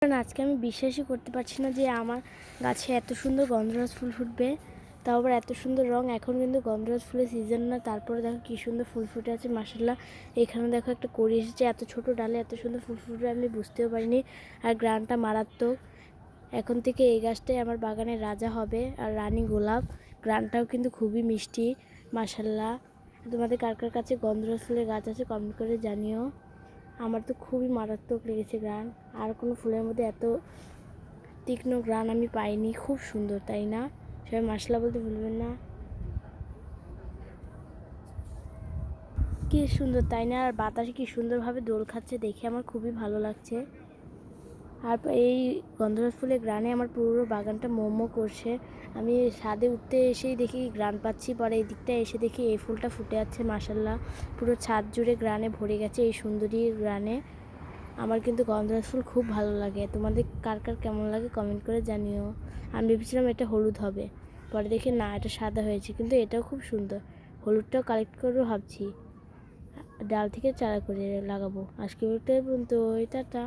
কারণ আজকে আমি বিশ্বাসই করতে পারছি না যে আমার গাছে এত সুন্দর গন্ধরাজ ফুল ফুটবে, তাও আবার এত সুন্দর রং। এখন কিন্তু গন্ধরাজ ফুলের সিজন না, তারপরে দেখো কি সুন্দর ফুল ফুটে আছে মাশাআল্লাহ। এখানে দেখো একটা কড়ি এসেছে, এত ছোট ডালে এত সুন্দর ফুল ফুটবে আমি বুঝতেও পারিনি। আর গ্রানটা মারাত্মক। এখন থেকে এই গাছটাই আমার বাগানের রাজা হবে। আর রানী গোলাপ, গ্রানটাও কিন্তু খুবই মিষ্টি মাশাআল্লাহ। তোমাদের কার কার কাছে গন্ধরাজ ফুলের গাছ আছে কমেন্ট করে জানিও। আমার তো খুবই মারাত্মক লেগেছে গ্রান। আর কোনো ফুলের মধ্যে এত তীক্ষ্ণ গ্রান আমি পাইনি। খুব সুন্দর, তাই না? সবাই মাশাআল্লাহ বলতে ভুলবেন না। কি সুন্দর, তাই না? আর বাতাসে কি সুন্দরভাবে দোল খাচ্ছে, দেখে আমার খুবই ভালো লাগছে। আর এই গন্ধরাজ ফুলের গ্রানে আমার পুরো বাগানটা মোমো করছে। আমি ছাদে উঠতে এসেই দেখি গ্রান পাচ্ছি, পরে এই দিকটা এসে দেখি এই ফুলটা ফুটে আছে মাশাআল্লাহ। পুরো ছাদ জুড়ে গ্রানে ভরে গেছে, এই সুন্দরী গ্রানে। আমার কিন্তু গন্ধরাজ ফুল খুব ভালো লাগে। তোমাদের কার কার কেমন লাগে কমেন্ট করে জানিও। আমি ভেবেছিলাম এটা হলুদ হবে, পরে দেখি না, এটা সাদা হয়েছে। কিন্তু এটাও খুব সুন্দর। হলুদটাও কালেক্ট করবো ভাবছি, ডাল থেকে চারা করে লাগাবো। আজকে পর্যন্ত, টাটা।